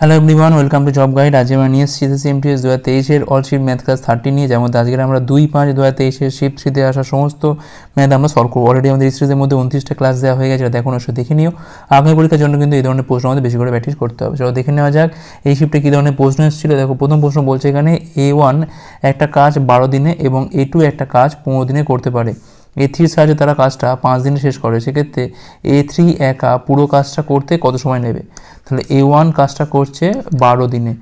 Hello everyone, welcome to job guide. আজ আমরা নিয়ে এসেছি এসএসসি-এমটিএস 2023-এর অল শিফট ম্যাথ ক্লাস 30 নিয়ে, যেমন আজকে আমরা 2/5-2023-এর শিফট 3-তে আসা সমস্ত ম্যাথ আমরা সলভ করবো। অলরেডি আমাদের এই সিরিজের মধ্যে 29টা ক্লাস দেওয়া হয়ে গেছে, দেখুন অবশ্যই দেখে নিও। আগামী পরীক্ষার জন্য কিন্তু এই ধরনের প্রশ্ন আমাদের বেশি করে প্র্যাকটিস করতে হবে। চলো দেখে নেওয়া যাক এই শিফটে কী ধরনের প্রশ্ন এসেছিলো। দেখো, প্রথম প্রশ্ন বলছে এখানে A1 একটা কাজ 12 দিনে এবং A2 একটা কাজ 15 দিনে করতে পারে। A3-র সাহায্যে তারা কাজটা 5 দিনে শেষ করে। সেক্ষেত্রে A3 একা পুরো কাজটা করতে কত সময় নেবে? তাহলে A1 কাজটা করছে 12 দিনে,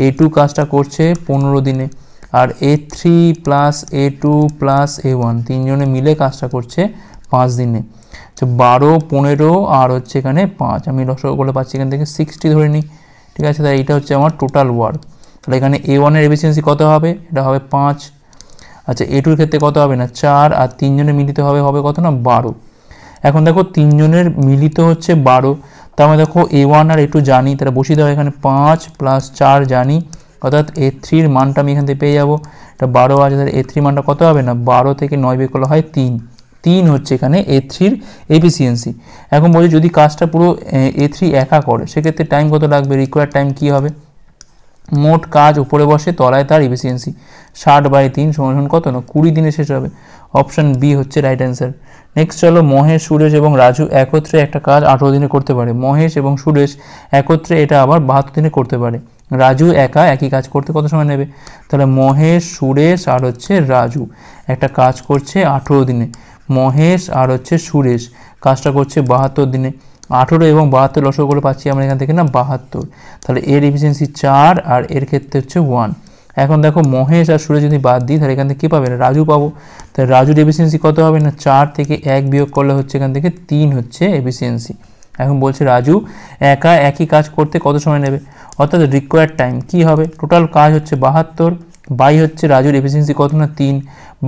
A2 কাজটা করছে 15 দিনে, আর A3 plus A2 plus A1 তিনজনে মিলে কাজটা করছে 5 দিনে। 12, 15 আর হচ্ছে এখানে 5, আমি লসগু করে পাচ্ছি এখান থেকে 60 ধরে নিই। ঠিক আছে, তাই এটা হচ্ছে আমার টোটাল ওয়ার্ক। তাহলে এখানে A1-এর এফিসিয়েন্সি কত হবে? এটা হবে 5। আচ্ছা, A2-র ক্ষেত্রে কত হবে? না 4, আর তিনজনে মিলিত হবে কত? না 12। এখন দেখো, তিনজনের মিলিত হচ্ছে 12, তার মানে দেখো A1 আর A2 জানি, তারা বসিয়ে দেওয়া এখানে 5 প্লাস 4 জানি, অর্থাৎ A3-র মানটা আমি এখান থেকে পেয়ে যাবো। এটা 12 আছে, তাহলে A3 মানটা কত হবে? না 12 থেকে 9 বের করলে হয় 3 হচ্ছে এখানে A3-র এফিসিয়েন্সি। এখন বলি যদি কাজটা পুরো A3 একা করে, সেক্ষেত্রে টাইম কত লাগবে? রিকোয়ার্ড টাইম কী হবে? মোট কাজ উপরে বসে, তলায় তার এফিসিয়েন্সি 60/3 সমান কত? না 20 দিনে শেষ হবে। অপশান বি হচ্ছে রাইট অ্যান্সার। নেক্সট চলো, মহেশ, সুরেশ এবং রাজু একত্রে একটা কাজ 18 দিনে করতে পারে। মহেশ এবং সুরেশ একত্রে এটা আবার 72 দিনে করতে পারে। রাজু একা একই কাজ করতে কত সময় নেবে? তাহলে মহেশ, সুরেশ আর হচ্ছে রাজু একটা কাজ করছে 18 দিনে। মহেশ আর হচ্ছে সুরেশ কাজটা করছে 72 দিনে। 18 এবং 72 লসগু করে পাচ্ছি আমরা এখান থেকে না 72। তাহলে এর এফিসিয়েন্সি 4 আর এর ক্ষেত্রে হচ্ছে 1। এখন দেখো, মহেশ আর সুরেশ যদি বাদ দিই তাহলে এখান থেকে কী পাবে? রাজু পাবো। তাহলে রাজুর এফিসিয়েন্সি কত হবে? না 4 থেকে 1 বিয়োগ করলে হচ্ছে এখান থেকে 3 হচ্ছে এফিসিয়েন্সি। এখন বলছে রাজু একা একই কাজ করতে কত সময় নেবে, অর্থাৎ রিকোয়ার্ড টাইম কী হবে? টোটাল কাজ হচ্ছে 72 বাই হচ্ছে রাজুর এফিসিয়েন্সি কত? না 3।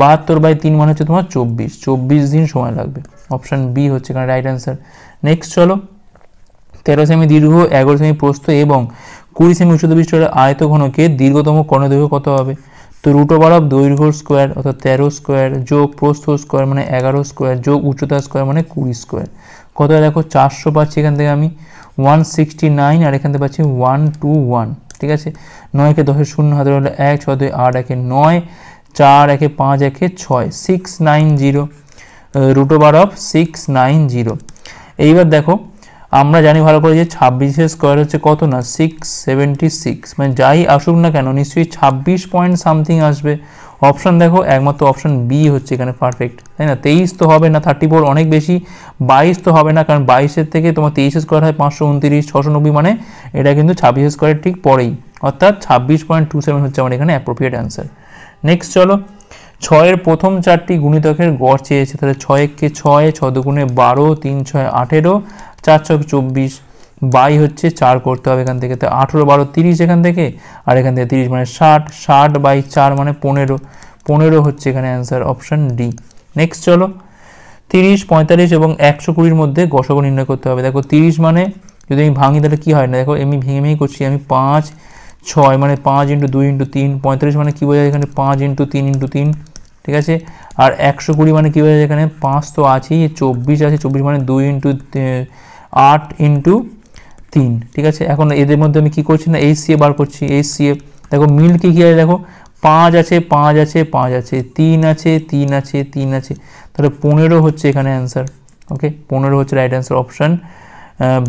72/3 মানে হচ্ছে তোমার 24 দিন সময় লাগবে। অপশান বি হচ্ছে এখানে রাইট অ্যান্সার। নেক্সট চলো, 13 সেমি দীর্ঘ, 11 সেমি প্রস্থ এবং 20 সেমি উচ্চতা বিশিষ্ট আয়তঘনকের দীর্ঘতম কর্ণদৈর্ঘ্য কত হবে? তো √ দৈর্ঘ্য স্কোয়ার অর্থাৎ 13 স্কোয়ার যোগ প্রস্থ স্কোয়ার মানে 11 স্কোয়ার যোগ উচ্চতা স্কোয়ার মানে 20 স্কোয়ার। কত? দেখো 400 পাচ্ছি এখান থেকে আমি, 169, আর এখান থেকে পাচ্ছি 121। ঠিক আছে, 9-কে 10-এর শূন্য হাতে হলে 1, 6 2 8, 1 9, 4 1 5 1 6, 690, √690। এইবার দেখো, আমরা জানি ভালো করে যে 26-এর স্কোয়ার হচ্ছে কত? না 676, মানে যাই আসুক না কেন নিশ্চয়ই 26 পয়েন্ট সামথিং আসবে। অপশান দেখো, একমাত্র অপশান বি হচ্ছে এখানে পারফেক্ট, তাই না? 23 তো হবে না, 34 অনেক বেশি, 22 তো হবে না, কারণ 22-এর থেকে তোমার 23-এর স্কোয়ার হয় 529, 690, মানে এটা কিন্তু 26-এর স্কোয়ারের ঠিক পরেই, অর্থাৎ 26.27 হচ্ছে আমার এখানে অ্যাপ্রোপ্রিয়েট অ্যান্সার। নেক্সট চলো, 6-এর প্রথম 4টি গুণিতকের গড় চেয়েছে। তাহলে 6-কে 6, 6 দুগুণে 12, 3 6 18, 4 6 24, বাই হচ্ছে 4 করতে হবে এখান থেকে। তো 18 12 30 এখান থেকে, আর এখান থেকে 30 মানে 60, 60/4 মানে 15 হচ্ছে এখানে অ্যান্সার, অপশান ডি। নেক্সট চলো, 30, 45 এবং 120-র মধ্যে গসগ নির্ণয় করতে হবে। দেখো 30 মানে যদি আমি ভাঙি তাহলে কী হয়? না দেখো, আমি ভেঙে করছি, আমি 5 6 মানে 5 × 2 × 3, 45 মানে কী বোঝায় এখানে? 5 × 3 × 3। ঠিক আছে, আর 120 মানে কী বোঝায় এখানে? 5 তো আছেই, 24 আছে, 24 মানে 2 × 8 × 3। ঠিক আছে, এখন এদের মধ্যে আমি কী করছি? না HCF বার করছি। HCF দেখো, মিল কী আছে? দেখো 5 আছে, 5 আছে, 5 আছে, 3 আছে, 3 আছে, 3 আছে, তাহলে 15 হচ্ছে এখানে অ্যান্সার। ওকে, 15 হচ্ছে রাইট অ্যান্সার, অপশান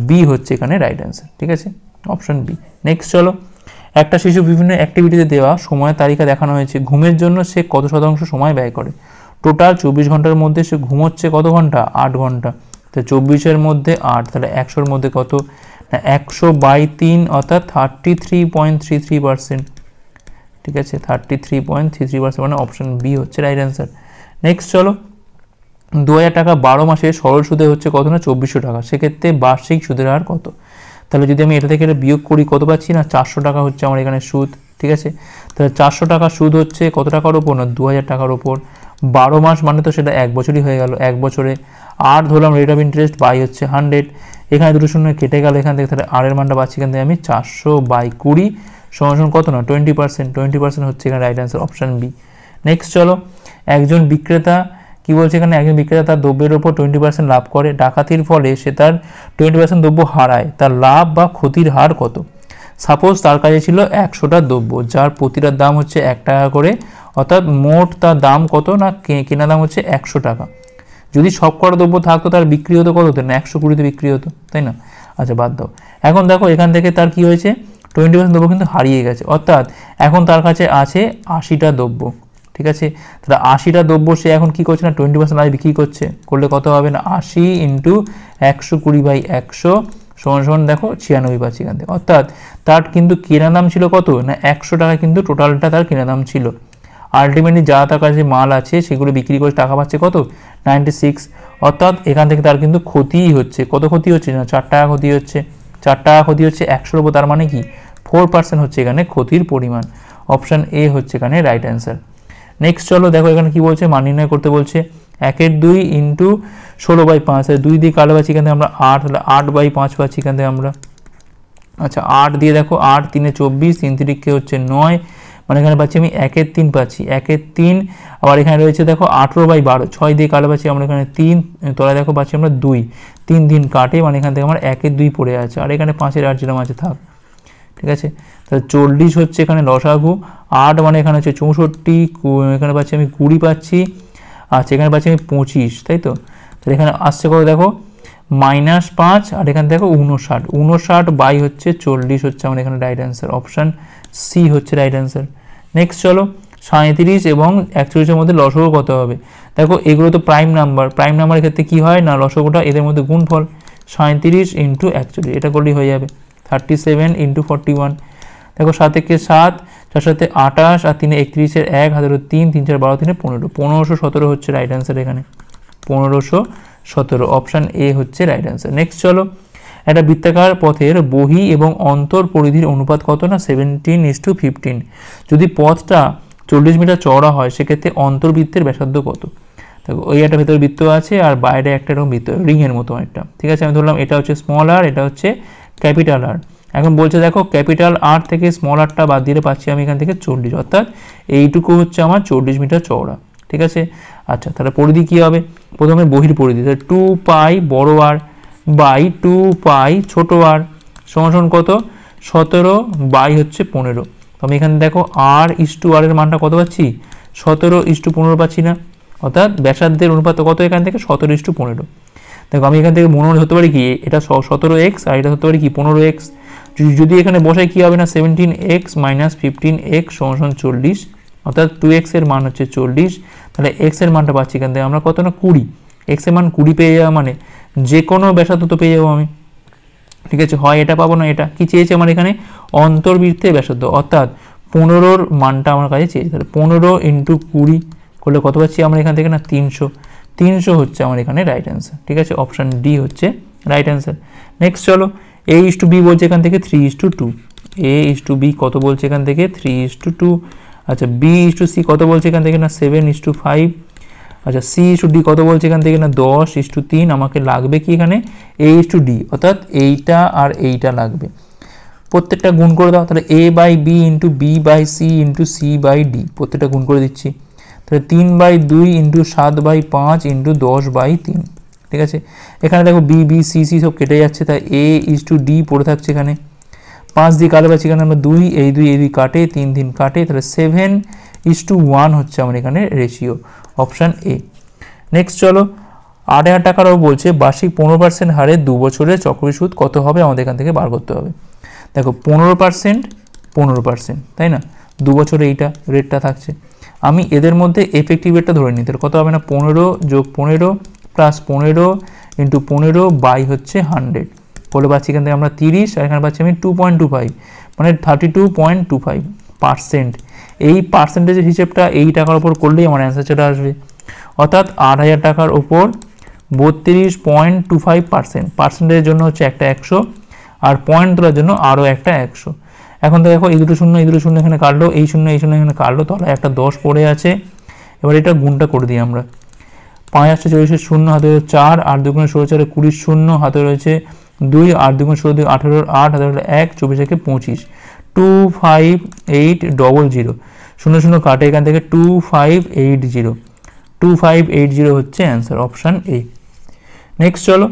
বি হচ্ছে এখানে রাইট অ্যান্সার। ঠিক আছে, অপশান বি। নেক্সট চলো, একটা শিশু বিভিন্ন অ্যাক্টিভিটিতে দেওয়া সময়ের তালিকা দেখানো হয়েছে। ঘুমের জন্য সে কত শতাংশ সময় ব্যয় করে? টোটাল 24 ঘন্টার মধ্যে সে ঘুমোচ্ছে কত ঘন্টা? 8 ঘন্টা। তো 24-এর মধ্যে 8, তাহলে 100-এর মধ্যে কত? 100/3 অর্থাৎ 33.33%। ঠিক আছে, 33.33%, মানে অপশান বি হচ্ছে রাইট অ্যান্সার। নেক্সট চলো, 2000 টাকা 12 মাসে সরল সুদে হচ্ছে কত? না 2400 টাকা। সেক্ষেত্রে বার্ষিক সুদের হার কত? তাহলে যদি আমি এটা থেকে এটা বিয়োগ করি কত পাচ্ছি? না 400 টাকা হচ্ছে আমার এখানে সুদ। ঠিক আছে, তাহলে 400 টাকা সুদ হচ্ছে কত টাকার ওপর? না 2000 টাকার ওপর। 12 মাস মানে তো সেটা 1 বছরই হয়ে গেল, 1 বছরে। আর ধরলাম রেট অফ ইন্টারেস্ট বাই হচ্ছে 100, এখানে দুটো শূন্য কেটে গেল এখান থেকে, তাহলে আর এর মানটা পাচ্ছি এখান থেকে আমি 400/20 সমান কত? না 20%। 20% হচ্ছে এখানে right answer, option B. Next চলো, একজন বিক্রেতা কি বলছে এখানে? একজন বিক্রেতা তার দ্রব্যের ওপর 20% লাভ করে। ডাকাতির ফলে সে তার 20% দ্রব্য হারায়, তার লাভ বা ক্ষতির হার কত? সাপোজ তার কাছে ছিল 100টা দ্রব্য, যার প্রতিটার দাম হচ্ছে 1 টাকা করে, অর্থাৎ মোট তার দাম কত না কেনা দাম হচ্ছে 100 টাকা। যদি সব কটা দ্রব্য থাকতো তার বিক্রি হতো কত হতো না 120তে বিক্রি হতো, তাই না? আচ্ছা বাদ দাও। এখন দেখো এখান থেকে তার কি হয়েছে 20% দ্রব্য কিন্তু হারিয়ে গেছে, অর্থাৎ এখন তার কাছে আছে 80টা দ্রব্য। ঠিক আছে, তাহলে 80টা দ্রব্য সে এখন কি করছে না 20% আজ বিক্রি করছে, করলে কত হবে না 80 ইন্টু 120/100 সমান দেখো 96 পাচ্ছি এখান থেকে। অর্থাৎ তার কিন্তু কেনা দাম ছিল কত না 100 টাকা, কিন্তু টোটালটা তার কেনা দাম ছিল। আলটিমেটলি যা তার কাছে মাল আছে সেগুলো বিক্রি করে টাকা পাচ্ছে কত 96। অর্থাৎ এখান থেকে তার কিন্তু ক্ষতিই হচ্ছে। কত ক্ষতি হচ্ছে না 4 টাকা ক্ষতি হচ্ছে। 4 টাকা ক্ষতি হচ্ছে 100-র উপর, তার মানে কি 4% হচ্ছে এখানে ক্ষতির পরিমাণ। অপশান এ হচ্ছে এখানে রাইট অ্যান্সার। নেক্সট চলো দেখো এখানে কি বলছে, মান নির্ণয় করতে বলছে। 1/2 ইন্টু 16/5, 2 দিয়ে কালো পাচ্ছি এখান থেকে আমরা 8, তাহলে 8/5 পাচ্ছি এখান থেকে আমরা। আচ্ছা 8 দিয়ে দেখো 8 3 24, 3 3 হচ্ছে 9, মানে এখানে পাচ্ছি আমি 1/3 পাচ্ছি, 1/3। আবার এখানে রয়েছে দেখো 18/12, 6 দিয়ে কালো পাচ্ছি আমরা এখানে 3, তলায় দেখো পাচ্ছি আমরা 2, 3 দিন কাটে, মানে এখান থেকে আমার 1/2 পড়ে আছে, আর এখানে 5-এর 8 যেরকম আছে থাক। ঠিক আছে, তাহলে 40 হচ্ছে এখানে লসাগু। 8 মানে এখানে হচ্ছে 64, এখানে পাচ্ছি আমি 20 পাচ্ছি, আচ্ছা এখানে পাচ্ছি আমি 25, তাই তো? তাহলে এখানে আসছে কত দেখো -5, আর এখানে দেখো 59 বাই হচ্ছে 40 হচ্ছে আমার এখানে রাইট অ্যান্সার। অপশান সি হচ্ছে রাইট অ্যান্সার। নেক্সট চলো 37 এবং 41-এর মধ্যে লসাগু কত হবে। দেখো এগুলো তো প্রাইম নাম্বার, প্রাইম নাম্বারের ক্ষেত্রে কি হয় না লসাগুটা এদের মধ্যে গুণফল, 37 ইন্টু 41, এটা করলেই হয়ে যাবে 37 ইন্টু 41। দেখো 7 একে 7, 4 7 28, আর 3 31-এর 1, হাতে 3, 3 4 12, 3 15, 1517 হচ্ছে রাইট অ্যান্সার এখানে, 1517। অপশান এ হচ্ছে রাইট অ্যান্সার। নেক্সট চলো, একটা বৃত্তাকার পথের বহি এবং অন্তর পরিধির অনুপাত কত না 17:15। যদি পথটা 40 মিটার চওড়া হয় সেক্ষেত্রে অন্তর্বৃত্তের ব্যাসার্ধ কত। দেখো ওই একটা ভেতরে বৃত্ত আছে আর বাইরে একটা এরকম বৃত্ত, রিংয়ের মতো একটা। ঠিক আছে, আমি ধরলাম এটা হচ্ছে স্মল আর, এটা হচ্ছে ক্যাপিটাল আর। এখন বলছে দেখো ক্যাপিটাল আর থেকে স্মল আরটা বাদ দিলে পাচ্ছি আমি এখান থেকে 40, অর্থাৎ এইটুকু হচ্ছে আমার 40 মিটার চওড়া। ঠিক আছে, আচ্ছা তাহলে পরিধি কী হবে, প্রথমে বহির পরিধি, তাহলে 2 পাই বড় আর বাই 2 পাই ছোট আর সমান কত 17 বাই হচ্ছে 15। তো আমি এখানে দেখো r/r এর মানটা কত পাচ্ছি 17:15 পাচ্ছি না, অর্থাৎ ব্যাসার্ধের অনুপাত কত এখান থেকে 17:15। দেখো আমি এখান থেকে মনে হতে পারি কি এটা 17x আর এটা হতে পারি কি 15x। যদি এখানে বসাই কি হবে না 17x - 15x = 40, অর্থাৎ 2x এর মান হচ্ছে 40। তাহলে x এর মানটা পাচ্ছি এখান থেকে আমরা কত না 20, x এর মান 20 পেয়ে যাওয়া মানে যে কোনো ব্যাসার্ধ তো পেয়ে যাবো আমি। ঠিক আছে, হয় এটা পাবো না এটা। কি চেয়েছে আমার এখানে অন্তর্বৃত্তের ব্যাসার্ধ, অর্থাৎ 15-র মানটা আমার কাছে চেয়েছে। তাহলে 15 ইন্টু 20 করলে কত পাচ্ছি আমরা এখান থেকে না 300, 300 হচ্ছে আমার এখানে রাইট অ্যান্সার। ঠিক আছে, অপশান ডি হচ্ছে রাইট অ্যান্সার। নেক্সট চলো a/b বলছে এখান থেকে 3:2, a/b কত বলছে এখান থেকে 3:2। আচ্ছা b/c কত বলছে এখান থেকে না 7:5। আচ্ছা c/d কত বলছে এখান থেকে না 10:3। আমাকে লাগবে কি এখানে a/d, অর্থাৎ এইটা আর এইটা লাগবে, প্রত্যেকটা গুণ করে দাও। তাহলে a/b into b/c into c/d প্রত্যেকটা গুণ করে দিচ্ছি। তাহলে 3/2 ইন্টু 7/5 ইন্টু 10/3। ঠিক আছে, এখানে দেখো বি বি সি সি সব কেটে যাচ্ছে, তাই a/d পড়ে থাকছে এখানে। 5 দিয়ে কাটে পাচ্ছি এখানে আমরা 2, এই 2 কাটে, 3 3 কাটে, তাহলে 7:1 হচ্ছে আমার এখানে রেশিও। Option A. নেক্সট চলো 8,000 টাকারও বলছে বার্ষিক 15% হারে 2 বছরের চক্রবৃদ্ধি সুদ কত হবে আমাদের এখান থেকে বার করতে হবে। দেখো 15%, তাই না, 2 বছরে এইটা রেটটা থাকছে। আমি এদের মধ্যে এফেক্টিভ রেটটা ধরে নিই, তাহলে কত হবে না 15 + 15 প্লাস 15 ইন্টু 15 বাই হচ্ছে 100 বলে পাচ্ছি এখান থেকে আমরা 30, আর এখানে পাচ্ছি আমি 2.25 মানে 32.25%। এই পার্সেন্টেজের হিসেবটা এই টাকার উপর করলেই আমার অ্যান্সার চলে আসবে, অর্থাৎ 8,000 টাকার ওপর 32.25%। পার্সেন্টেজের জন্য হচ্ছে একটা 100, আর পয়েন্ট তোলার জন্য আরও একটা 100। এখন তো দেখো এই দুটো শূন্য এখানে কাটলো, এই শূন্য এখানে কাটলো, তাহলে একটা 10 পড়ে আছে। এবার এটা গুণটা করে দিই আমরা, 5 8 40 শূন্য, হাতে 4, 8 2 16 4 20 শূন্য, হাতে রয়েছে 2, 8 2 16 2 18 8, হাতে রয়েছে 1, 24 একে 25, 25800 শূন্য শূন্য কাটে এখান থেকে 2580 হচ্ছে অ্যান্সার। Option A. নেক্সট চলো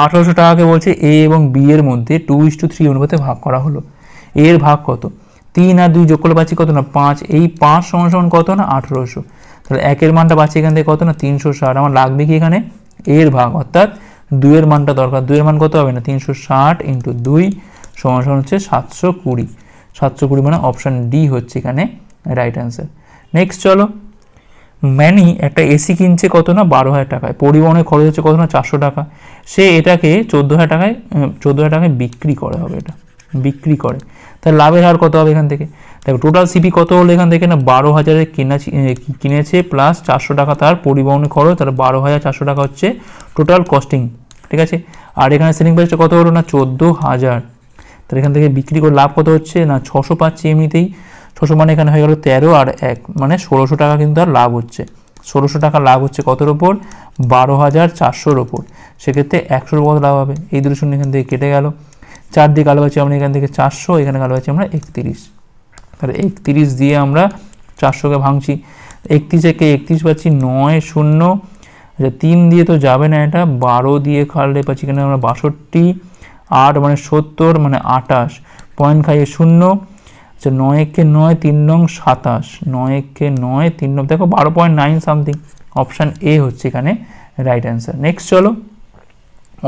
1800 টাকাকে বলছে এ এবং বি এর মধ্যে 2:3 অনুপাতে ভাগ করা হলো। এর ভাগ কত? 3 আর 2 যোগ করলে পাচ্ছি কত না 5, এই 5 সমান কত না 1800। তাহলে একের মানটা পাচ্ছি এখান থেকে কত না 360। আমার লাগবে কি এখানে এর ভাগ, অর্থাৎ 2 এর মানটা দরকার। 2 এর মান কত হবে না 360 × 2 সমান হচ্ছে 720। 720 মানে অপশান ডি হচ্ছে এখানে রাইট অ্যান্সার। নেক্সট চলো, ম্যানি একটা এসি কিনছে কত না 12,000 টাকায়, পরিবহনের খরচ হচ্ছে কত না 400 টাকা, সে এটাকে 14,000 টাকায় বিক্রি করে হবে, এটা বিক্রি করে, তাহলে লাভের হার কত হবে এখান থেকে? দেখো টোটাল সিপি কত হলো এখান থেকে না 12,000 কিনেছে প্লাস 400 টাকা তার পরিবহনের খরচ, তাহলে 12,400 টাকা হচ্ছে টোটাল কস্টিং, ঠিক আছে। আর এখানে সেলিং প্রাইসটা কত হলো না 14,000, তাহলে এখান থেকে বিক্রি করে লাভ কত হচ্ছে না 600 পাচ্ছি এমনিতেই। 600 মানে এখানে হয়ে গেল 13 আর 1 মানে 1600 টাকা কিন্তু আর লাভ হচ্ছে। 1600 টাকা লাভ হচ্ছে কতর ওপর? 12,400-র ওপর। সেক্ষেত্রে 100-র কত লাভ হবে? এই দুটো শূন্য এখান থেকে কেটে গেল, 4 দিয়ে কালো পাচ্ছি আমরা এখান থেকে 400, এখানে কালো পাচ্ছি আমরা 31। তাহলে 31 দিয়ে আমরা 400কে ভাঙছি, 31 থেকে 31 পাচ্ছি 9 0, আচ্ছা 3 দিয়ে তো যাবে না, এটা 12 দিয়ে খাললে পাচ্ছি এখানে আমরা 62, 8 মানে 70 মানে 28, পয়েন্ট খাইয়ে 0, আচ্ছা 9 একে 9 3 নং 27, 9 একে 9 3 নং দেখো 12.9 সামথিং, অপশান এ হচ্ছে এখানে রাইট অ্যান্সার। নেক্সট চলো,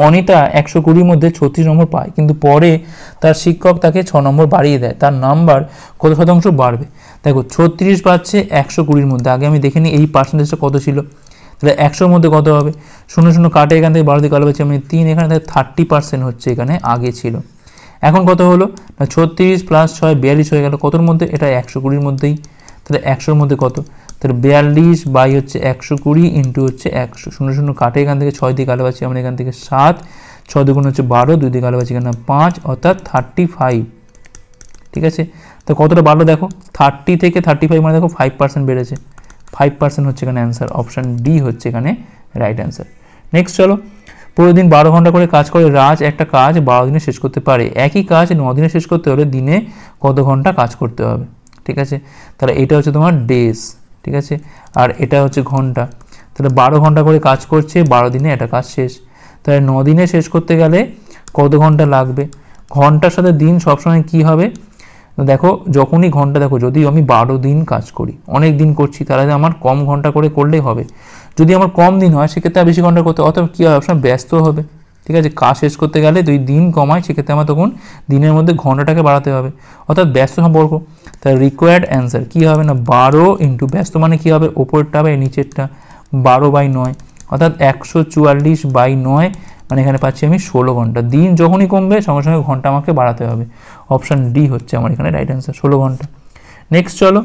অনিতা 120-র মধ্যে 36 নম্বর পায়, কিন্তু পরে তার শিক্ষক তাকে 6 নম্বর বাড়িয়ে দেয়, তার নাম্বার কত শতাংশ বাড়বে? দেখো 36 পাচ্ছে 120-র মধ্যে, আগে আমি দেখে নিই এই পার্সেন্টেজটা কত ছিল, তাহলে 100-র মধ্যে কত হবে? 0 0 কাটে এখান থেকে 12 দিয়ে কালো পাচ্ছি আমি 3, এখানে 30% হচ্ছে এখানে আগে ছিল। এখন কত হলো না 36 + 6 42 হয়ে গেল, কতর মধ্যে? এটা 120-র মধ্যেই, তাহলে 100-র মধ্যে কত? তাহলে 42 বাই হচ্ছে 120 ইন্টু হচ্ছে 100, 0 0 কাটে এখান থেকে 6 দিয়ে কালো পাচ্ছি আমরা এখান থেকে 7, 6 দুগুণ হচ্ছে 12, 2 দিয়ে কালো পাচ্ছি এখানে 5, অর্থাৎ 35, ঠিক আছে। তো কতটা বাড়লো দেখো, 30 থেকে 35 মানে দেখো 5% বেড়েছে, 5% হচ্ছে এখানে অ্যান্সার, অপশান ডি হচ্ছে এখানে রাইট অ্যান্সার। নেক্সট চলো, প্রতিদিন 12 ঘন্টা করে কাজ করে রাজ একটা কাজ 12 দিনে শেষ করতে পারে, একই কাজ 9 দিনে শেষ করতে হলে দিনে কত ঘন্টা কাজ করতে হবে? ঠিক আছে, তাহলে এটা হচ্ছে তোমার ডেজ, ঠিক আছে, আর এটা হচ্ছে ঘন্টা। তাহলে 12 ঘন্টা করে কাজ করছে, 12 দিনে এটা কাজ শেষ, তাহলে 9 দিনে শেষ করতে গেলে কত ঘন্টা লাগবে? ঘন্টার সাথে দিন সবসময় কি হবে? দেখো যখনই ঘন্টা, দেখো যদি আমি 12 দিন কাজ করি, অনেক দিন করছি, তাহলে আমার কম ঘন্টা করে করলেই হবে। যদি আমার কম দিন হয় সেক্ষেত্রে আর বেশি ঘন্টা করতে, অথবা কী হবে সবসময় ব্যস্ত হবে, ঠিক আছে। কাজ শেষ করতে গেলে যদি দিন কমায় সেক্ষেত্রে আমার তখন দিনের মধ্যে ঘন্টাটাকে বাড়াতে হবে, অর্থাৎ ব্যস্ত সম্পর্ক। তাহলে রিকোয়ার্ড অ্যান্সার কী হবে না 12 ইন্টু ব্যস্ত মানে কী হবে? ওপরটা বা নিচেরটা 12/9, অর্থাৎ 144/9 মানে এখানে পাচ্ছি আমি 16 ঘন্টা। দিন যখনই কমবে সঙ্গে সঙ্গে ঘন্টা আমাকে বাড়াতে হবে, অপশান ডি হচ্ছে আমার এখানে রাইট অ্যান্সার 16 ঘন্টা। নেক্সট চলো,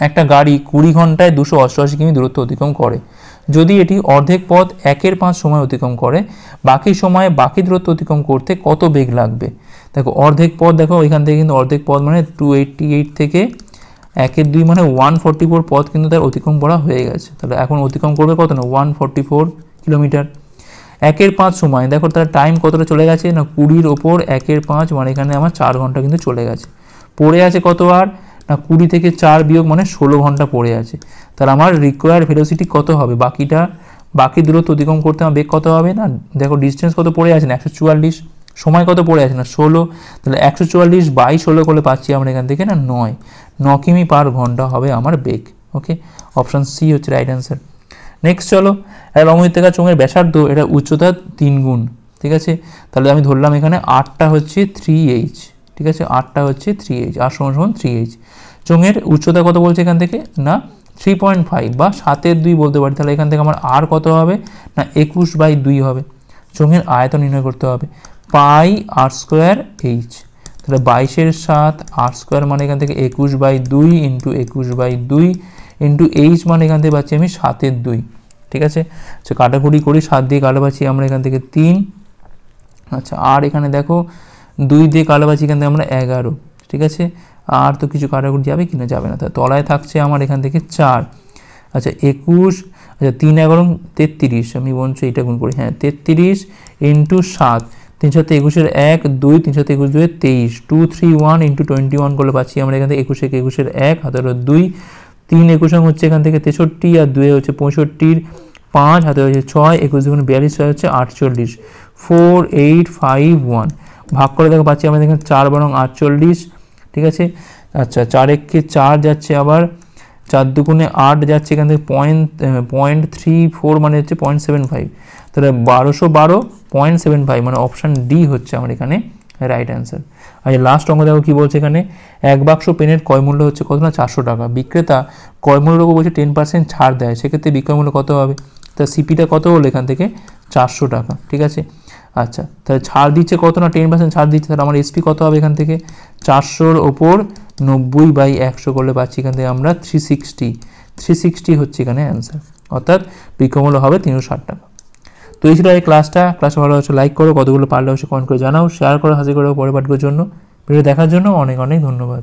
একটা গাড়ি 20 ঘন্টায় 288 কিমি দূরত্ব অতিক্রম করে, যদি এটি অর্ধেক পথ 1/5 সময় অতিক্রম করে, বাকি সময়ে বাকি দূরত্ব অতিক্রম করতে কত বেগ লাগবে? দেখো অর্ধেক পথ, দেখো এখান থেকে কিন্তু অর্ধেক পথ মানে 288 থেকে 1/2 মানে 144 পথ কিন্তু তার অতিক্রম করা হয়ে গেছে, তাহলে এখন অতিক্রম করবে কত না 144 কিলোমিটার। 1/5 সময়, দেখো তার টাইম কতটা চলে গেছে না 20-র ওপর 1/5 মানে এখানে আমার 4 ঘন্টা কিন্তু চলে গেছে। পড়ে আছে কত আর না 20 থেকে 4 বিয়োগ মানে 16 ঘন্টা পড়ে আছে, তাহলে আমার রিকোয়ার্ড ভেলোসিটি কত হবে? বাকি দূরত্ব অতিক্রম করতে আমার বেগ কত হবে না, দেখো ডিস্টেন্স কত পড়ে আছে না 144, সময় কত পড়ে আছে না 16, তাহলে 144/16 করলে পাচ্ছি আমরা এখান থেকে না 9 কিমি পার ঘন্টা হবে আমার বেগ। ওকে, অপশান সি হচ্ছে রাইট অ্যান্সার। নেক্সট চলো, লম্ববৃত্তাকার চোঙের ব্যাসার্ধ এটা উচ্চতা 3 গুণ, ঠিক আছে, তাহলে আমি ধরলাম এখানে 8টা হচ্ছে 3h, ঠিক আছে, 8টা হচ্ছে 3h, 8 = 3h। চোঙের উচ্চতা কত বলছে এখান থেকে না 3.5 বা 7/2 বলতে পারি, তাহলে এখান থেকে আমার আর কত হবে না 21/2 হবে। চোঙের আয়তন নির্ণয় করতে হবে, πr²h, তাহলে 22/7 r² মানে এখান থেকে 21/2 ইন্টু 21/2 ইন্টু h মানে এখান থেকে পাচ্ছি আমি 7/2, ঠিক আছে। আচ্ছা কাটাকুটি করি, 7 দিয়ে কালো পাচ্ছি আমরা এখান থেকে 3, আচ্ছা আর এখানে দেখো 2 দিয়ে কালো পাচ্ছি এখান থেকে আমরা 11, ঠিক আছে। আর তো কিছু কাটাকুটি যাবে কিনা, যাবে না, তাহলে তলায় থাকছে আমার এখান থেকে 4, আচ্ছা 21, আচ্ছা 3 11 33, আমি বলছি এটা গুণ করি, হ্যাঁ 33 ইন্টু 7, 3 7 21-এর 1 2, 3 7 21 2 23, 231 ইন্টু 21 করলে পাচ্ছি আমরা এখান থেকে 21 21-এর 1 হাতের 2, 3 21 হচ্ছে এখান থেকে 63 আর 2 হচ্ছে 65, 5 হাতে হচ্ছে 6, 21 দুগুণে 42, 6 হচ্ছে 48, 4851 ভাগ করে দেখো পাচ্ছি আমরা এখানে 4 বরং 48, ঠিক আছে। আচ্ছা 4 একে 4 যাচ্ছে, আবার 4 দুগুণে 8 যাচ্ছে, এখান থেকে 0.34 মানে হচ্ছে 0.75, তাহলে 1212.75 মানে অপশান ডি হচ্ছে আমার এখানে রাইট অ্যান্সার। আর লাস্ট অঙ্ক দেখো কী বলছে এখানে, এক বাক্স পেনের ক্রয় মূল্য হচ্ছে কত না 400 টাকা, বিক্রেতা ক্রয় মূল্যের উপর বলছে 10% ছাড় দেয়, সেক্ষেত্রে বিক্রয় মূল্য কত হবে? তা সিপিটা কত হলো এখান থেকে 400 টাকা, ঠিক আছে। আচ্ছা তাহলে ছাড় দিচ্ছে কত না 10% ছাড় দিচ্ছে, তাহলে আমার এসপি কত হবে এখান থেকে 400-র ওপর 90/100 করলে পাচ্ছি এখান থেকে আমরা 360 হচ্ছে এখানে অ্যান্সার, অর্থাৎ বিক্রয় মূল্য হবে 360 টাকা। তো এই ছিল এই ক্লাসটা ভালো হচ্ছে লাইক করো, কতগুলো পারলে অবশ্যই কমেন্ট করে জানাও, শেয়ার করো, হাজির করো পরে পাঠকের জন্য। ভিডিও দেখার জন্য অনেক অনেক ধন্যবাদ।